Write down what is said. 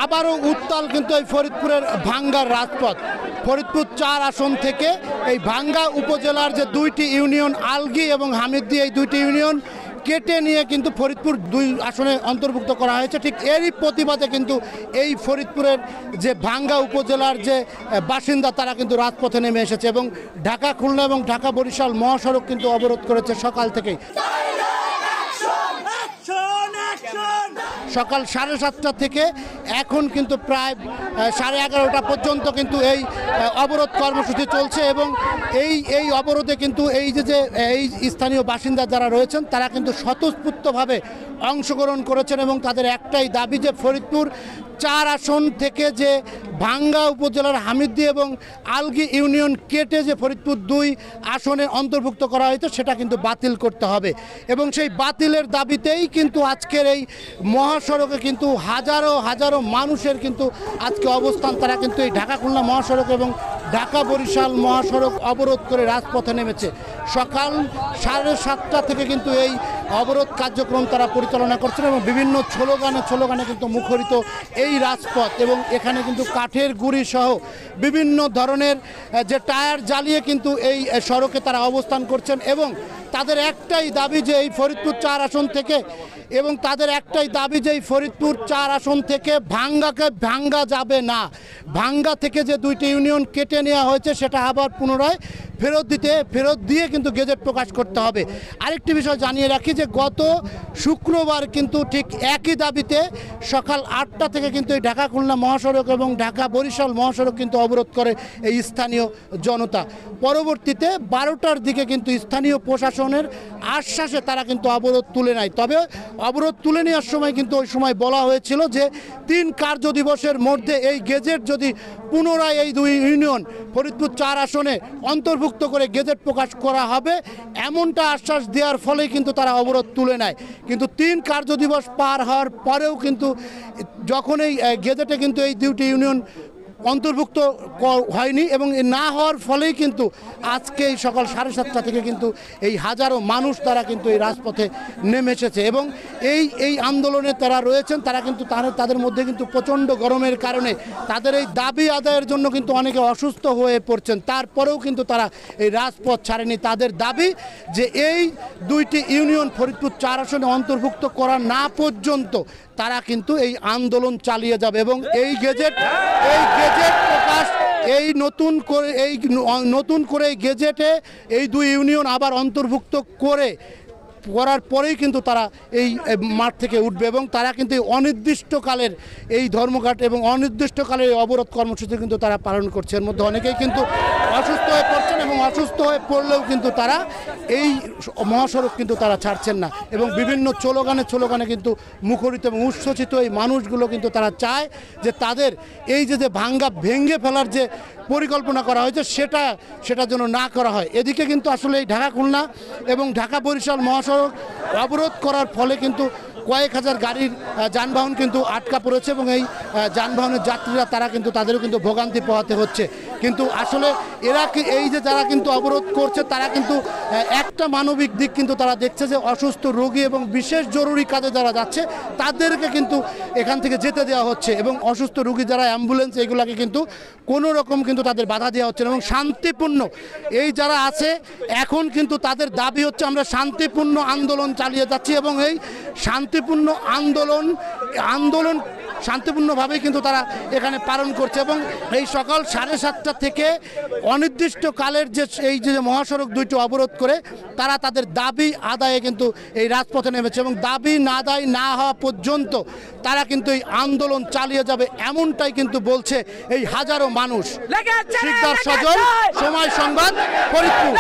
আবারও উত্তাল কিন্তু এই ফরিদপুরের ভাঙ্গার রাজপথ। ফরিদপুর 4 আসন থেকে এই ভাঙ্গা উপজেলার যে 2টি ইউনিয়ন আলগি এবং হামিদদি, এই 2টি ইউনিয়ন কেটে নিয়ে কিন্তু ফরিদপুর 2 আসনে অন্তর্ভুক্ত করা হয়েছে। ঠিক এরই প্রতিবাদে কিন্তু এই ফরিদপুরের যে ভাঙ্গা উপজেলার যে বাসিন্দা তারা কিন্তু রাজপথে নেমে এসেছে এবং ঢাকা খুলনা এবং ঢাকা বরিশাল মহাসড়ক কিন্তু অবরোধ করেছে সকাল থেকেই। সকাল 7:30 থেকে এখন কিন্তু প্রায় 11:30 পর্যন্ত কিন্তু এই অবরোধ কর্মসূচি চলছে এবং এই অবরোধে কিন্তু এই স্থানীয় বাসিন্দা যারা রয়েছেন তারা কিন্তু স্বতঃস্ফূর্তভাবে অংশগ্রহণ করেছেন এবং তাদের একটাই দাবি যে ফরিদপুর 4 আসন থেকে যে ভাঙ্গা উপজেলার হামিদদি এবং আলগি ইউনিয়ন কেটে যে ফরিদপুর 2 আসনে অন্তর্ভুক্ত করা হয়েছে সেটা কিন্তু বাতিল করতে হবে এবং সেই বাতিলের দাবিতেই কিন্তু আজকের এই মহাসড়কে কিন্তু হাজারো হাজারো মানুষের কিন্তু আজকে অবস্থান। তারা কিন্তু এই ঢাকা খুলনা মহাসড়ক এবং ঢাকা বরিশাল মহাসড়ক অবরোধ করে রাজপথে নেমেছে। সকাল 7:30 থেকে কিন্তু এই অবরোধ কার্যক্রম তারা পরিচালনা করছেন এবং বিভিন্ন স্লোগানে কিন্তু মুখরিত এই রাজপথ এবং এখানে কিন্তু কাঠের গুঁড়ি সহ বিভিন্ন ধরনের যে টায়ার জ্বালিয়ে কিন্তু এই সড়কে তারা অবস্থান করছেন এবং তাদের একটাই দাবি যে এই ফরিদপুর 4 আসন থেকে এবং তাদের একটাই দাবি যে এই ফরিদপুর 4 আসন থেকে ভাঙ্গাকে ভাঙ্গা যাবে না। ভাঙ্গা থেকে যে 2টি ইউনিয়ন কেটে নেওয়া হয়েছে সেটা আবার পুনরায় ফেরত দিয়ে কিন্তু গেজেট প্রকাশ করতে হবে। আরেকটি বিষয় জানিয়ে রাখি যে গত শুক্রবার কিন্তু ঠিক একই দাবিতে সকাল 8টা থেকে কিন্তু এই ঢাকা খুলনা মহাসড়ক এবং ঢাকা বরিশাল মহাসড়ক কিন্তু অবরোধ করে এই স্থানীয় জনতা। পরবর্তীতে 12টার দিকে কিন্তু স্থানীয় প্রশাসনের আশ্বাসে তারা কিন্তু অবরোধ তুলে নেয়। তবে অবরোধ তুলে নেওয়ার সময় কিন্তু ওই সময় বলা হয়েছিল যে 3 কার্য দিবসের মধ্যে এই গেজেট যদি পুনরায় এই 2 ইউনিয়ন ফরিদপুর 4 আসনে অন্তর্ভুক্ত করে গেজেট প্রকাশ করা হবে, এমনটা আশ্বাস দেওয়ার ফলেই কিন্তু তারা অবরোধ তুলে নেয়। কিন্তু 3 কার্য দিবস পার হওয়ার পরেও কিন্তু যখন এই গেজেটে কিন্তু এই 2টি ইউনিয়ন অন্তর্ভুক্ত হয়নি এবং না হওয়ার ফলেই কিন্তু আজকে এই সকাল 7:30 থেকে কিন্তু এই হাজারো মানুষ তারা কিন্তু এই রাজপথে নেমে এসেছে এবং এই আন্দোলনে তারা রয়েছেন। তারা কিন্তু তাদের মধ্যে কিন্তু প্রচণ্ড গরমের কারণে তাদের এই দাবি আদায়ের জন্য কিন্তু অনেকে অসুস্থ হয়ে পড়ছেন, তারপরেও কিন্তু তারা এই রাজপথ ছাড়েনি। তাদের দাবি যে এই 2টি ইউনিয়ন ফরিদপুর 4 আসনে অন্তর্ভুক্ত করা না পর্যন্ত তারা কিন্তু এই আন্দোলন চালিয়ে যাবে এবং এই গেজেট প্রকাশ নতুন করে এই গেজেটে এই 2 ইউনিয়ন আবার অন্তর্ভুক্ত করার পরেই কিন্তু তারা এই মাঠ থেকে উঠবে এবং তারা কিন্তু অনির্দিষ্টকালের এই ধর্মঘট এবং অনির্দিষ্টকালের এই অবরোধ কর্মসূচি কিন্তু তারা পালন করছে। এর মধ্যে অনেকেই কিন্তু অসুস্থ হয়ে পড়ছেন এবং অসুস্থ হয়ে পড়লেও কিন্তু তারা এই মহাসড়ক কিন্তু তারা ছাড়ছেন না এবং বিভিন্ন স্লোগানে কিন্তু মুখরিত এবং উচ্ছ্বসিত এই মানুষগুলো কিন্তু তারা চায় যে তাদের এই যে ভাঙ্গা ভেঙে ফেলার যে পরিকল্পনা করা হয়েছে সেটা যেন না করা হয়। এদিকে কিন্তু আসলে এই ঢাকা খুলনা এবং ঢাকা বরিশাল মহাসড়ক অবরোধ করার ফলে কিন্তু কয়েক হাজার গাড়ির যানবাহন কিন্তু আটকা পড়েছে এবং এই যানবাহনের যাত্রীরা তারা কিন্তু তাদেরও কিন্তু ভোগান্তি পোহাতে হচ্ছে। কিন্তু আসলে এই যে যারা কিন্তু অবরোধ করছে তারা কিন্তু একটা মানবিক দিক কিন্তু তারা দেখছে যে অসুস্থ রোগী এবং বিশেষ জরুরি কাজে যারা যাচ্ছে তাদেরকে কিন্তু এখান থেকে যেতে দেওয়া হচ্ছে এবং অসুস্থ রোগী যারা অ্যাম্বুলেন্স এগুলাকে কিন্তু কোনো রকম কিন্তু তাদের বাধা দেওয়া হচ্ছে এবং শান্তিপূর্ণ এই যারা আছে এখন কিন্তু তাদের দাবি হচ্ছে আমরা শান্তিপূর্ণ আন্দোলন চালিয়ে যাচ্ছি এবং এই শান্তিপূর্ণ আন্দোলন শান্তিপূর্ণভাবেই কিন্তু তারা এখানে পালন করছে এবং এই সকাল 7:30 থেকে অনির্দিষ্টকালের এই যে মহাসড়ক 2টি অবরোধ করে তারা তাদের দাবি আদায়ে কিন্তু এই রাজপথে নেমেছে এবং দাবি আদায় না হওয়া পর্যন্ত তারা কিন্তু এই আন্দোলন চালিয়ে যাবে, এমনটাই কিন্তু বলছে এই হাজারো মানুষ। শিকদার সজল, সময় সংবাদ, ফরিদপুর।